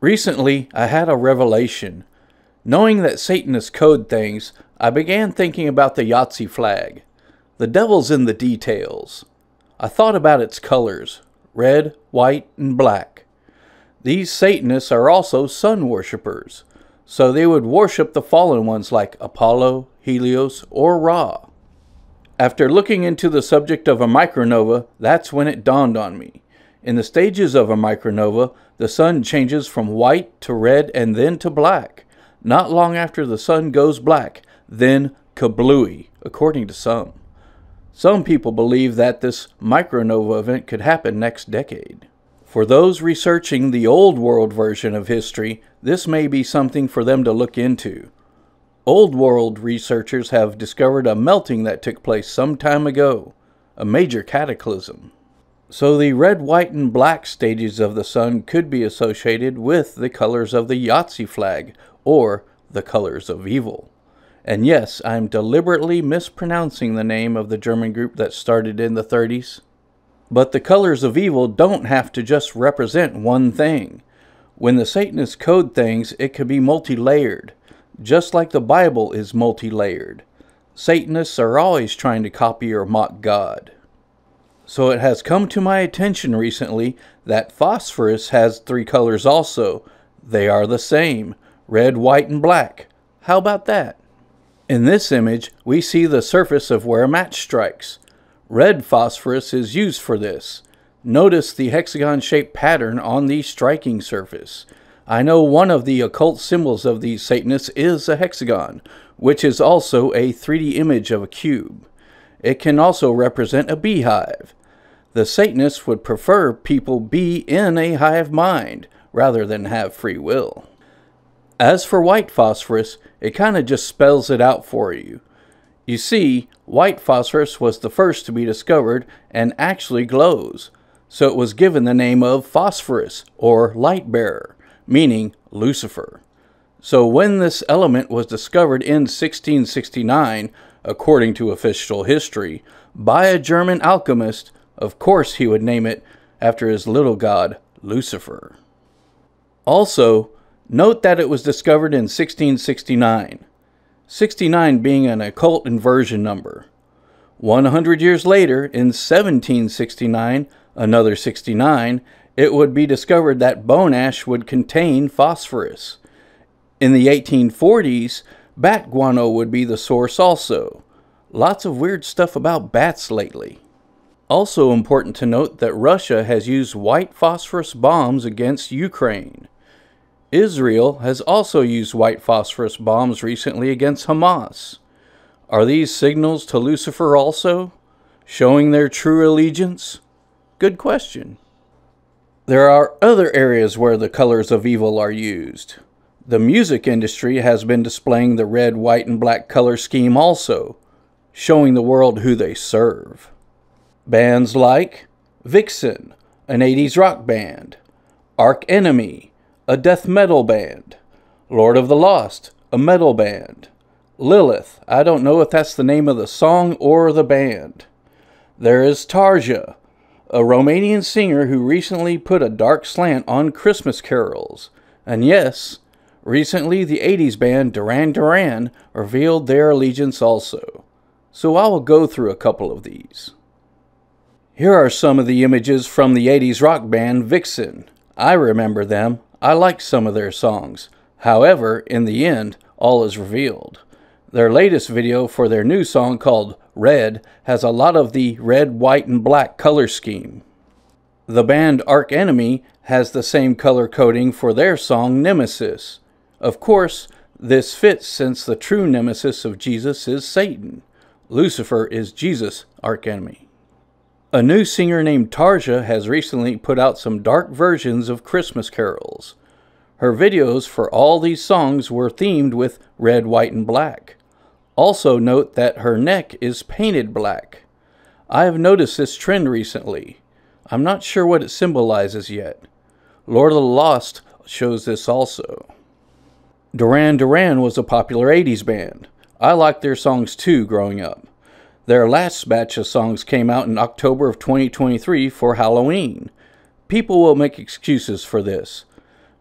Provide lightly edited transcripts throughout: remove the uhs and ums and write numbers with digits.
Recently, I had a revelation. Knowing that Satanists code things, I began thinking about the Yahtzee flag. The devil's in the details. I thought about its colors, red, white, and black. These Satanists are also sun worshippers, so they would worship the fallen ones like Apollo, Helios, or Ra. After looking into the subject of a micronova, that's when it dawned on me. In the stages of a micronova, the sun changes from white to red and then to black. Not long after the sun goes black, then kablooey, according to some. Some people believe that this micronova event could happen next decade. For those researching the old world version of history, this may be something for them to look into. Old world researchers have discovered a melting that took place some time ago, a major cataclysm. So the red, white, and black stages of the sun could be associated with the colors of the Yahtzee flag, or the colors of evil. And yes, I'm deliberately mispronouncing the name of the German group that started in the 30s. But the colors of evil don't have to just represent one thing. When the Satanists code things, it could be multi-layered, just like the Bible is multi-layered. Satanists are always trying to copy or mock God. So it has come to my attention recently that phosphorus has 3 colors also. They are the same, red, white, and black. How about that? In this image, we see the surface of where a match strikes. Red phosphorus is used for this. Notice the hexagon-shaped pattern on the striking surface. I know one of the occult symbols of these Satanists is a hexagon, which is also a 3D image of a cube. It can also represent a beehive. The Satanists would prefer people be in a hive mind rather than have free will. As for white phosphorus, it kind of just spells it out for you. You see, white phosphorus was the first to be discovered and actually glows, so it was given the name of phosphorus, or light bearer, meaning Lucifer. So when this element was discovered in 1669, according to official history, by a German alchemist, of course he would name it after his little god, Lucifer. Also, note that it was discovered in 1669, 69 being an occult inversion number. 100 years later, in 1769, another 69, it would be discovered that bone ash would contain phosphorus. In the 1840s, bat guano would be the source also. Lots of weird stuff about bats lately. Also important to note that Russia has used white phosphorus bombs against Ukraine. Israel has also used white phosphorus bombs recently against Hamas. Are these signals to Lucifer also, showing their true allegiance? Good question. There are other areas where the colors of evil are used. The music industry has been displaying the red, white, and black color scheme also, showing the world who they serve. Bands like Vixen, an 80s rock band, Arch Enemy, a death metal band, Lord of the Lost, a metal band, Lilith, I don't know if that's the name of the song or the band. There is Tarja, a Romanian singer who recently put a dark slant on Christmas carols. And yes, recently the 80s band Duran Duran revealed their allegiance also. So I will go through a couple of these. Here are some of the images from the 80s rock band Vixen. I remember them. I like some of their songs. However, in the end, all is revealed. Their latest video for their new song called Red has a lot of the red, white, and black color scheme. The band Arch Enemy has the same color coding for their song Nemesis. Of course, this fits since the true nemesis of Jesus is Satan. Lucifer is Jesus' arch enemy. A new singer named Tarja has recently put out some dark versions of Christmas carols. Her videos for all these songs were themed with red, white, and black. Also note that her neck is painted black. I have noticed this trend recently. I'm not sure what it symbolizes yet. Lord of the Lost shows this also. Duran Duran was a popular 80s band. I liked their songs too growing up. Their last batch of songs came out in October of 2023 for Halloween. People will make excuses for this.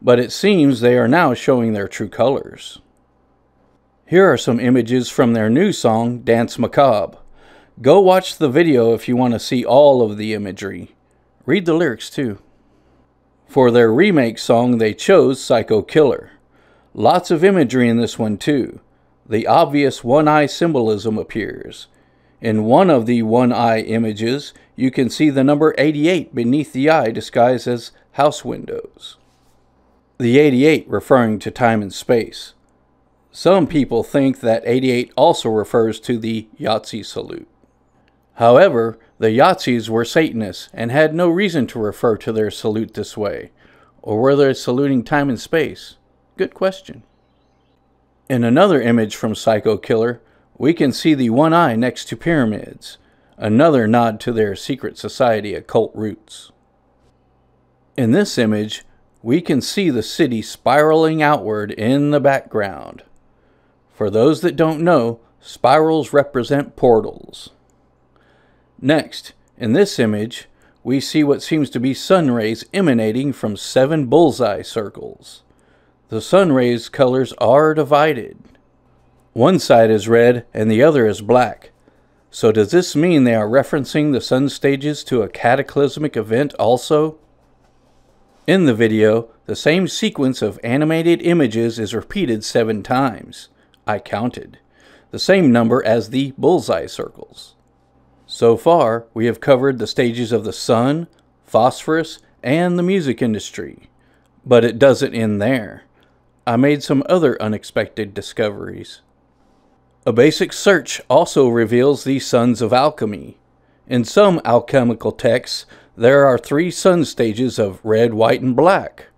but it seems they are now showing their true colors. Here are some images from their new song, Dance Macabre. Go watch the video if you want to see all of the imagery. Read the lyrics too. For their remake song, they chose Psycho Killer. Lots of imagery in this one too. The obvious one-eye symbolism appears. In one of the one-eye images, you can see the number 88 beneath the eye disguised as house windows. The 88 referring to time and space. Some people think that 88 also refers to the Yahtzee salute. However, the Yahtzees were Satanists and had no reason to refer to their salute this way. Or were they saluting time and space? Good question. In another image from Psycho Killer, we can see the one eye next to pyramids, another nod to their secret society occult roots. In this image, we can see the city spiraling outward in the background. For those that don't know, spirals represent portals. Next, in this image, we see what seems to be sun rays emanating from 7 bullseye circles. The sun rays' colors are divided. One side is red and the other is black. So does this mean they are referencing the sun stages to a cataclysmic event also? In the video, the same sequence of animated images is repeated 7 times. I counted. The same number as the bullseye circles. So far, we have covered the stages of the sun, phosphorus, and the music industry. But it doesn't end there. I made some other unexpected discoveries. A basic search also reveals the sons of alchemy. In some alchemical texts, there are 3 sun stages of red, white, and black.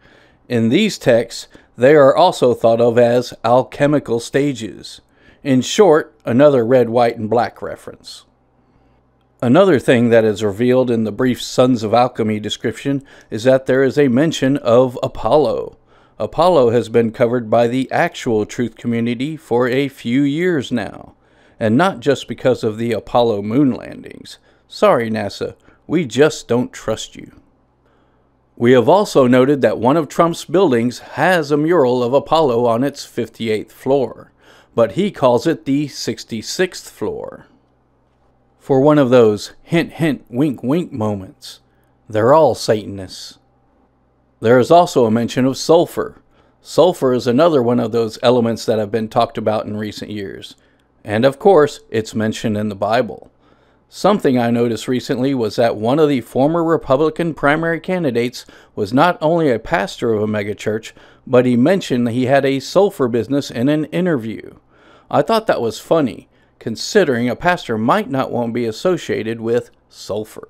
In these texts, they are also thought of as alchemical stages. In short, another red, white, and black reference. Another thing that is revealed in the brief Sons of Alchemy description is that there is a mention of Apollo. Apollo has been covered by the actual truth community for a few years now, and not just because of the Apollo moon landings. Sorry, NASA, we just don't trust you. We have also noted that one of Trump's buildings has a mural of Apollo on its 58th floor, but he calls it the 66th floor. For one of those hint hint wink wink moments. They're all Satanists. There is also a mention of sulfur. Sulfur is another one of those elements that have been talked about in recent years. And of course, it's mentioned in the Bible. Something I noticed recently was that one of the former Republican primary candidates was not only a pastor of a megachurch, but he mentioned he had a sulfur business in an interview. I thought that was funny, considering a pastor might not want to be associated with sulfur.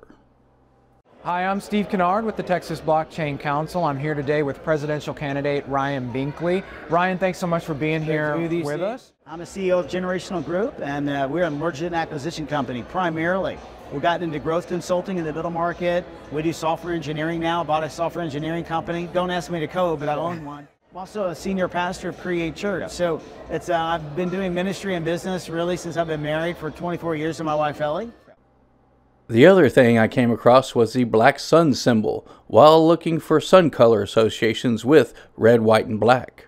Hi, I'm Steve Kennard with the Texas Blockchain Council. I'm here today with presidential candidate Ryan Binkley. Ryan, thanks so much for being here with us. I'm a CEO of Generational Group, and we're a merger and acquisition company primarily. We've gotten into growth consulting in the middle market. We do software engineering now. Bought a software engineering company. Don't ask me to code, but I own one. I'm also a senior pastor of Create Church. So it's I've been doing ministry and business really since I've been married for 24 years to my wife Ellie. The other thing I came across was the black sun symbol while looking for sun color associations with red, white, and black.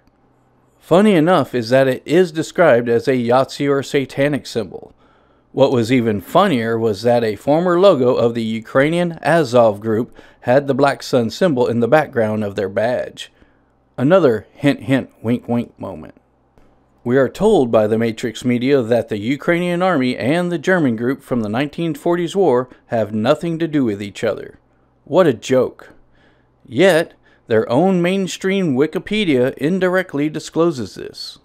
Funny enough is that it is described as a Yahtzee or satanic symbol. What was even funnier was that a former logo of the Ukrainian Azov group had the black sun symbol in the background of their badge. Another hint hint wink wink moment. We are told by the Matrix media that the Ukrainian army and the German group from the 1940s war have nothing to do with each other. What a joke. Yet, their own mainstream Wikipedia indirectly discloses this.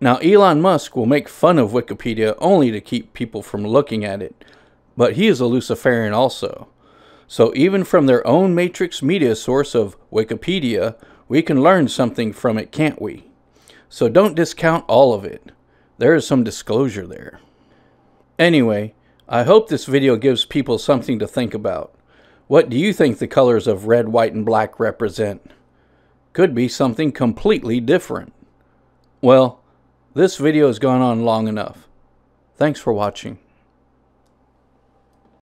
Now, Elon Musk will make fun of Wikipedia only to keep people from looking at it, but he is a Luciferian also. So even from their own Matrix media source of Wikipedia, we can learn something from it, can't we? So don't discount all of it. There is some disclosure there. Anyway, I hope this video gives people something to think about. What do you think the colors of red, white, and black represent? Could be something completely different. Well, this video has gone on long enough. Thanks for watching.